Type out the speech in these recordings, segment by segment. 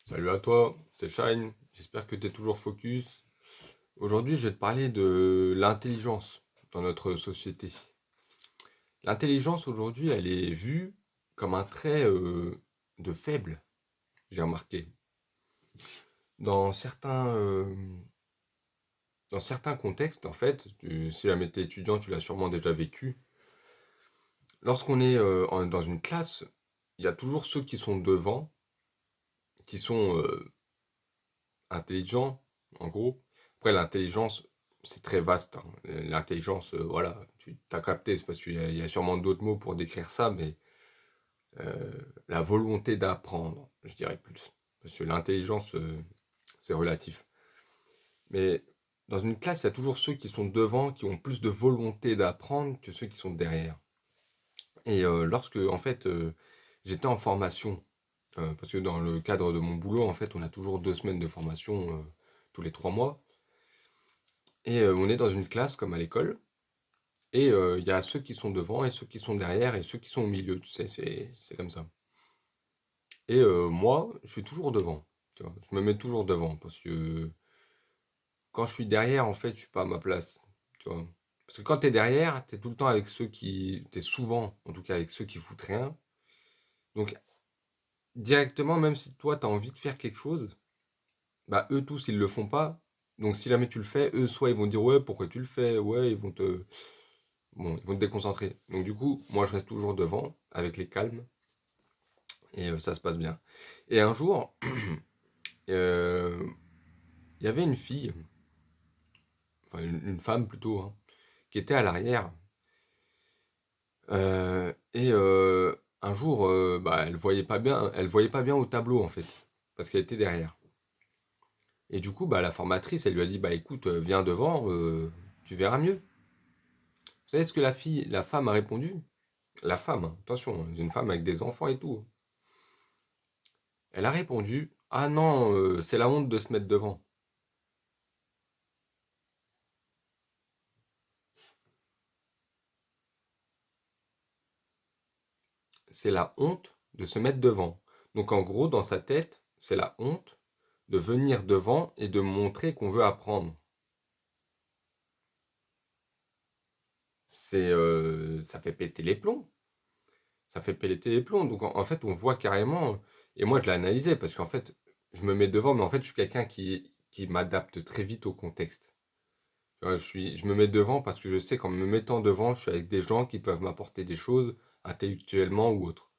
Salut à toi, c'est Shine, j'espère que tu es toujours focus. Aujourd'hui, je vais te parler de l'intelligence dans notre société. L'intelligence aujourd'hui, elle est vue comme un trait de faible, j'ai remarqué. Dans certains, euh, dans certains contextes, en fait, si jamais tu es étudiant, tu l'as sûrement déjà vécu. Lorsqu'on est dans une classe, il y a toujours ceux qui sont devant, qui sont intelligent, en gros. Après, l'intelligence, c'est très vaste, hein. L'intelligence, voilà, tu as capté, c'est parce qu'il y a sûrement d'autres mots pour décrire ça, mais euh, la volonté d'apprendre, je dirais plus. Parce que l'intelligence, c'est relatif. Mais dans une classe, il y a toujours ceux qui sont devant, qui ont plus de volonté d'apprendre que ceux qui sont derrière. Et lorsque, en fait, j'étais en formation, parce que dans le cadre de mon boulot, en fait, on a toujours 2 semaines de formation tous les 3 mois. Et on est dans une classe comme à l'école, et il y a ceux qui sont devant et ceux qui sont derrière et ceux qui sont au milieu, tu sais, c'est comme ça. Et moi, je suis toujours devant, tu vois, je me mets toujours devant, parce que quand je suis derrière, en fait, je suis pas à ma place, tu vois. Parce que quand t'es derrière, t'es tout le temps avec ceux qui... T'es souvent, en tout cas, avec ceux qui foutent rien. Donc, directement, même si toi, t'as envie de faire quelque chose, bah, eux tous, ils le font pas. Donc, si jamais tu le fais, eux, soit ils vont dire, ouais, pourquoi tu le fais? Ouais, ils vont te... Bon, ils vont te déconcentrer. Donc du coup, moi je reste toujours devant, avec les calmes, et ça se passe bien. Et un jour, euh, il y avait une fille, enfin une femme plutôt, hein, qui était à l'arrière. Et un jour, bah, elle voyait pas bien au tableau en fait, parce qu'elle était derrière. Et du coup, bah, la formatrice, elle lui a dit, bah écoute, viens devant, tu verras mieux. Vous savez ce que la femme a répondu? La femme, hein, attention, hein, une femme avec des enfants et tout. Elle a répondu, ah non, c'est la honte de se mettre devant. C'est la honte de se mettre devant. Donc en gros, dans sa tête, c'est la honte de venir devant et de montrer qu'on veut apprendre. Ça fait péter les plombs. Ça fait péter les plombs. Donc en fait, on voit carrément. Et moi, je l'ai analysé parce qu'en fait, je me mets devant, mais en fait, je suis quelqu'un qui m'adapte très vite au contexte. Tu vois, je me mets devant parce que je sais qu'en me mettant devant, je suis avec des gens qui peuvent m'apporter des choses intellectuellement ou autres.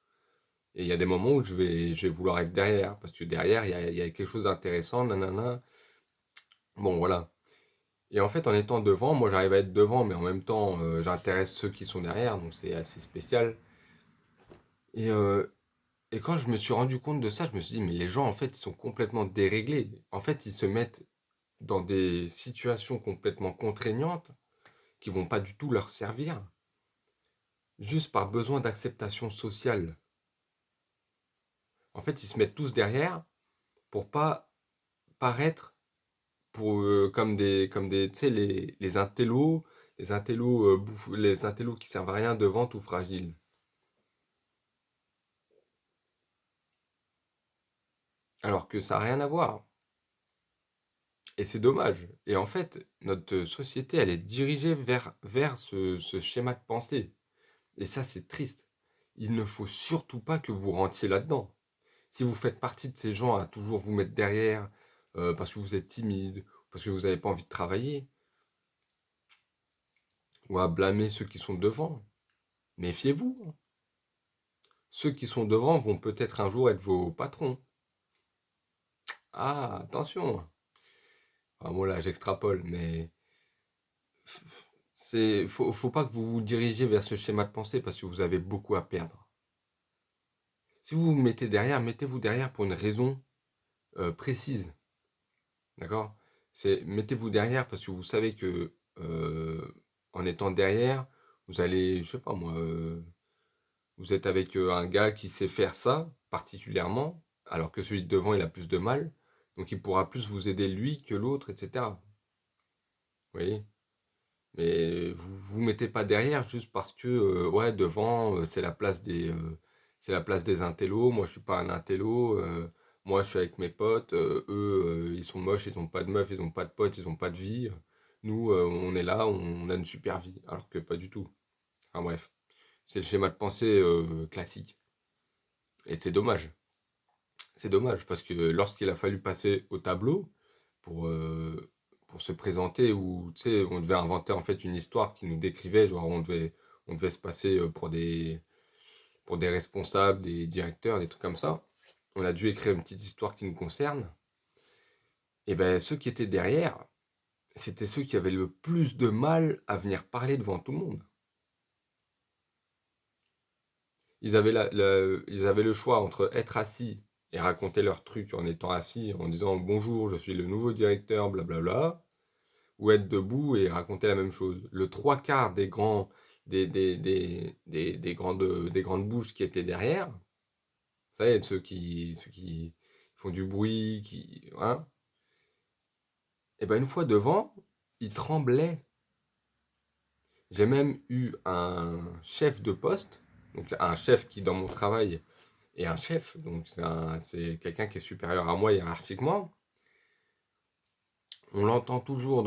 Et il y a des moments où je vais vouloir être derrière, parce que derrière, il y a quelque chose d'intéressant, nanana. Bon, voilà. Et en fait, en étant devant, moi j'arrive à être devant, mais en même temps, j'intéresse ceux qui sont derrière, donc c'est assez spécial. Et, euh, et quand je me suis rendu compte de ça, je me suis dit, mais les gens, en fait, ils sont complètement déréglés. En fait, ils se mettent dans des situations complètement contraignantes qui vont pas du tout leur servir, juste par besoin d'acceptation sociale. En fait, ils se mettent tous derrière pour pas paraître comme des, tu sais, les intellos qui servent à rien devant tout fragile. Alors que ça n'a rien à voir. Et c'est dommage. Et en fait, notre société, elle est dirigée vers ce schéma de pensée. Et ça, c'est triste. Il ne faut surtout pas que vous rentiez là-dedans. Si vous faites partie de ces gens à toujours vous mettre derrière, parce que vous êtes timide, parce que vous n'avez pas envie de travailler, ou à blâmer ceux qui sont devant, méfiez-vous. Ceux qui sont devant vont peut-être un jour être vos patrons. Ah, attention. Ah, bon là, j'extrapole, mais faut pas que vous vous dirigez vers ce schéma de pensée parce que vous avez beaucoup à perdre. Si vous vous mettez derrière, mettez-vous derrière pour une raison précise, d'accord? Mettez-vous derrière parce que vous savez que en étant derrière, vous allez, je sais pas moi, vous êtes avec un gars qui sait faire ça particulièrement, alors que celui de devant il a plus de mal, donc il pourra plus vous aider lui que l'autre, etc. Vous voyez? Mais vous vous mettez pas derrière juste parce que ouais devant c'est la place des intellos. Moi je suis pas un intello. Moi, je suis avec mes potes, eux, ils sont moches, ils ont pas de meuf, ils ont pas de potes, ils ont pas de vie. Nous, on est là, on a une super vie. Alors que pas du tout. Enfin bref, c'est le schéma de pensée classique. Et c'est dommage. C'est dommage parce que lorsqu'il a fallu passer au tableau pour, euh, pour se présenter, où tu sais, on devait inventer en fait une histoire qui nous décrivait, genre on devait se passer pour des responsables, des directeurs, des trucs comme ça. On a dû écrire une petite histoire qui nous concerne. Et ben ceux qui étaient derrière, c'était ceux qui avaient le plus de mal à venir parler devant tout le monde. Ils avaient le choix entre être assis et raconter leur truc en étant assis, en disant bonjour, je suis le nouveau directeur, blablabla, ou être debout et raconter la même chose. Le trois quarts des grandes bouches qui étaient derrière, ça y est, ceux qui font du bruit, hein, et ben une fois devant, ils tremblaient. J'ai même eu un chef de poste, donc un chef qui dans mon travail est un chef, donc c'est quelqu'un qui est supérieur à moi hiérarchiquement. On l'entend toujours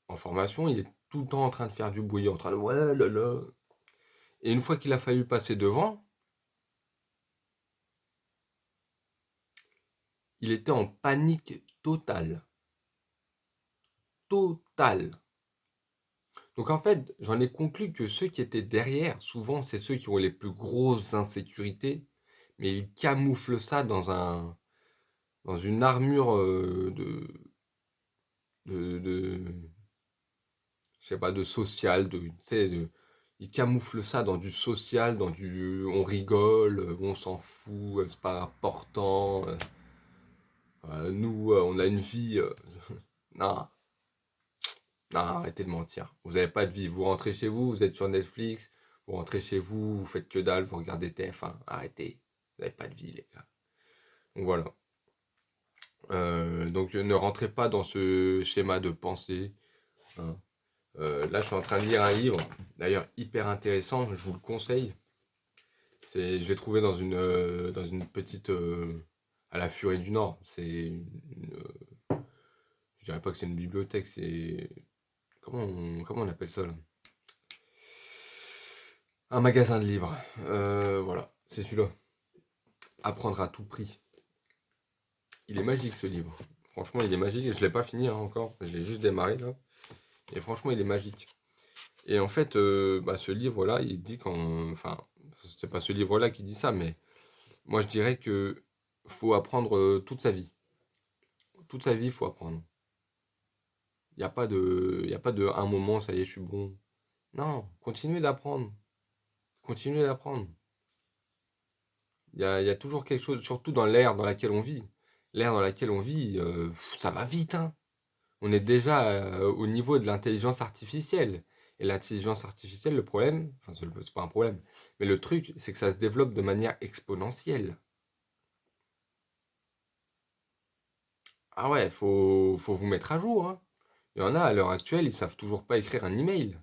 en formation, il est tout le temps en train de faire du bruit, en train de ouais là là. Et une fois qu'il a fallu passer devant, il était en panique totale. Totale. Donc en fait, j'en ai conclu que ceux qui étaient derrière, souvent, c'est ceux qui ont les plus grosses insécurités, mais ils camouflent ça dans une armure de je sais pas, de social, tu sais, ils camouflent ça dans du social, dans du on rigole, on s'en fout, c'est pas important, nous, on a une vie. Non, non, arrêtez de mentir. Vous n'avez pas de vie. Vous rentrez chez vous, vous êtes sur Netflix, vous rentrez chez vous, vous faites que dalle, vous regardez TF1. Arrêtez. Vous n'avez pas de vie, les gars. Donc voilà. Donc ne rentrez pas dans ce schéma de pensée, hein. Là, je suis en train de lire un livre, d'ailleurs hyper intéressant, je vous le conseille. Je l'ai trouvé dans une petite. À la Furie du Nord. Je dirais pas que c'est une bibliothèque, c'est. Comment on appelle ça là? Un magasin de livres. Voilà, c'est celui-là. Apprendre à tout prix. Il est magique ce livre. Franchement, il est magique. Je l'ai pas fini hein, encore. Je l'ai juste démarré là. Et franchement, il est magique. Et en fait, bah, ce livre-là, il dit qu'en. Enfin, c'est pas ce livre-là qui dit ça, mais moi je dirais que faut apprendre toute sa vie. Toute sa vie, il faut apprendre. Il y a pas de un moment, ça y est, je suis bon. Non, continuez d'apprendre. Continuez d'apprendre. Il y a toujours quelque chose, surtout dans l'ère dans laquelle on vit. L'ère dans laquelle on vit, ça va vite, hein. On est déjà au niveau de l'intelligence artificielle. Et l'intelligence artificielle, le problème, enfin, c'est pas un problème, mais le truc, c'est que ça se développe de manière exponentielle. Ah ouais, faut vous mettre à jour, hein. Il y en a à l'heure actuelle, ils savent toujours pas écrire un email.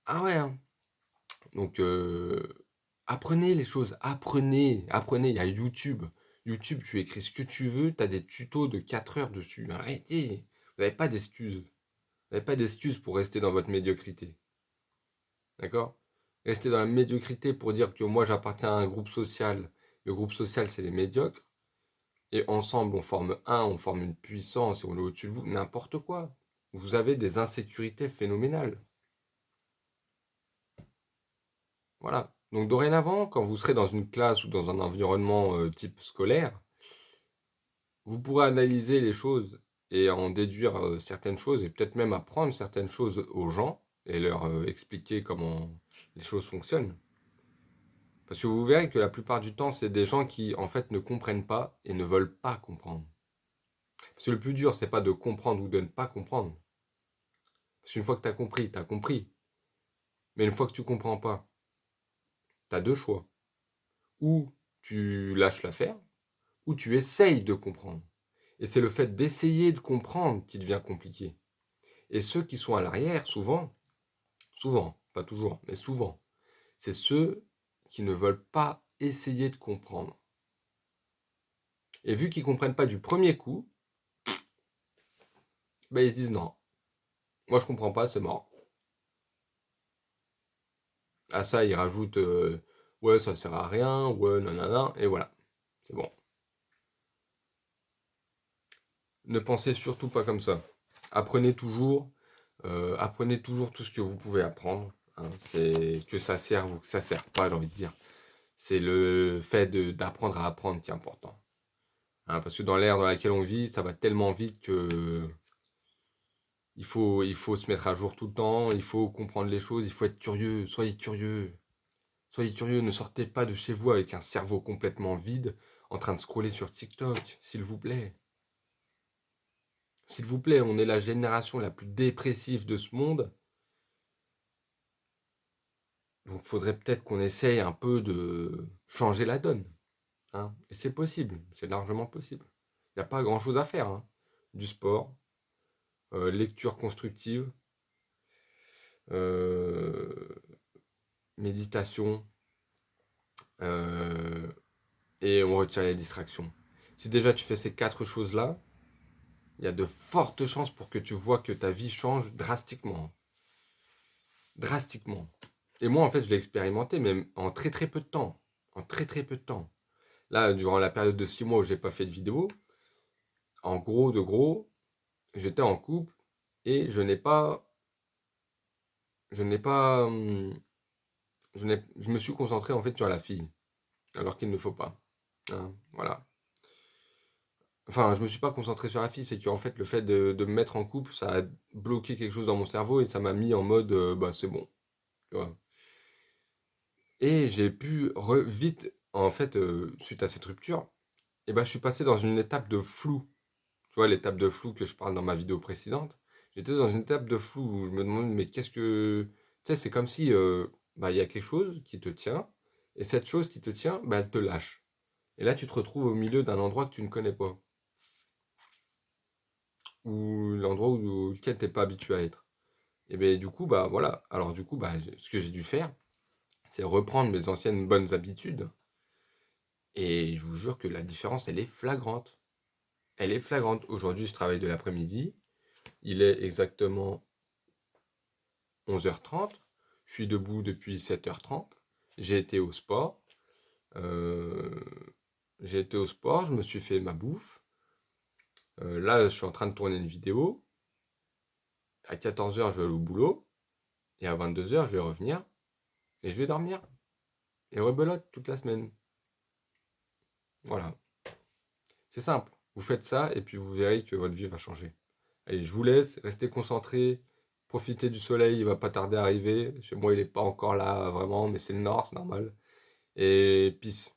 Ah ouais, hein. Donc, apprenez les choses, apprenez, apprenez. Il y a YouTube. YouTube, tu écris ce que tu veux, tu as des tutos de 4 heures dessus. Arrêtez. Vous n'avez pas d'excuses. Vous n'avez pas d'excuses pour rester dans votre médiocrité. D'accord? Rester dans la médiocrité pour dire que moi j'appartiens à un groupe social. Le groupe social, c'est les médiocres. Et ensemble, on forme une puissance et on est au-dessus de vous. N'importe quoi. Vous avez des insécurités phénoménales. Voilà. Donc dorénavant, quand vous serez dans une classe ou dans un environnement type scolaire, vous pourrez analyser les choses et en déduire certaines choses et peut-être même apprendre certaines choses aux gens et leur expliquer comment les choses fonctionnent. Parce que vous verrez que la plupart du temps, c'est des gens qui en fait ne comprennent pas et ne veulent pas comprendre. Parce que le plus dur, c'est pas de comprendre ou de ne pas comprendre. Parce qu'une fois que tu as compris, tu as compris. Mais une fois que tu comprends pas, tu as deux choix. Ou tu lâches l'affaire, ou tu essayes de comprendre. Et c'est le fait d'essayer de comprendre qui devient compliqué. Et ceux qui sont à l'arrière, souvent, pas toujours, mais souvent, c'est ceux qui ne veulent pas essayer de comprendre. Et vu qu'ils comprennent pas du premier coup, ben ils se disent non, moi je comprends pas, c'est mort. À ça, ils rajoutent ouais, ça sert à rien, ouais, nanana, et voilà, c'est bon. Ne pensez surtout pas comme ça. Apprenez toujours, apprenez toujours tout ce que vous pouvez apprendre, hein. C'est que ça serve ou que ça sert pas, j'ai envie de dire. C'est le fait d'apprendre à apprendre qui est important, hein, parce que dans l'ère dans laquelle on vit, ça va tellement vite que il faut se mettre à jour tout le temps, il faut comprendre les choses, il faut être curieux, soyez curieux. Soyez curieux, ne sortez pas de chez vous avec un cerveau complètement vide en train de scroller sur TikTok, s'il vous plaît. S'il vous plaît, on est la génération la plus dépressive de ce monde. Donc il faudrait peut-être qu'on essaye un peu de changer la donne, hein. Et c'est possible, c'est largement possible. Il n'y a pas grand-chose à faire, hein. Du sport, lecture constructive, euh, méditation, euh, et on retire les distractions. Si déjà tu fais ces 4 choses-là, il y a de fortes chances pour que tu vois que ta vie change drastiquement. Drastiquement. Et moi, en fait, je l'ai expérimenté, mais en très très peu de temps. En très très peu de temps. Là, durant la période de 6 mois où j'ai pas fait de vidéo, en gros de gros, j'étais en couple et je n'ai pas, je me suis concentré en fait sur la fille, alors qu'il ne faut pas, hein, voilà. Enfin, je me suis pas concentré sur la fille, c'est qu'en fait, le fait de me mettre en couple, ça a bloqué quelque chose dans mon cerveau et ça m'a mis en mode, bah c'est bon, tu vois. Et j'ai pu vite, en fait, suite à cette rupture, et ben, je suis passé dans une étape de flou. Tu vois, l'étape de flou que je parle dans ma vidéo précédente. J'étais dans une étape de flou où je me demande, mais qu'est-ce que... Tu sais, c'est comme si bah, il y a quelque chose qui te tient, et cette chose qui te tient, bah, elle te lâche. Et là, tu te retrouves au milieu d'un endroit que tu ne connais pas, ou l'endroit auquel tu n'es pas habitué à être. Et bien, du coup, bah voilà. Alors, du coup, bah, ce que j'ai dû faire, c'est reprendre mes anciennes bonnes habitudes. Et je vous jure que la différence, elle est flagrante. Elle est flagrante. Aujourd'hui, je travaille de l'après-midi. Il est exactement 11h30. Je suis debout depuis 7h30. J'ai été au sport. Euh, j'ai été au sport, je me suis fait ma bouffe. Là, je suis en train de tourner une vidéo. À 14h, je vais aller au boulot. Et à 22h, je vais revenir. Et je vais dormir. Et rebelote toute la semaine. Voilà. C'est simple. Vous faites ça et puis vous verrez que votre vie va changer. Allez, je vous laisse, restez concentrés, profitez du soleil, il va pas tarder à arriver. Chez moi, il n'est pas encore là vraiment, mais c'est le nord, c'est normal. Et peace.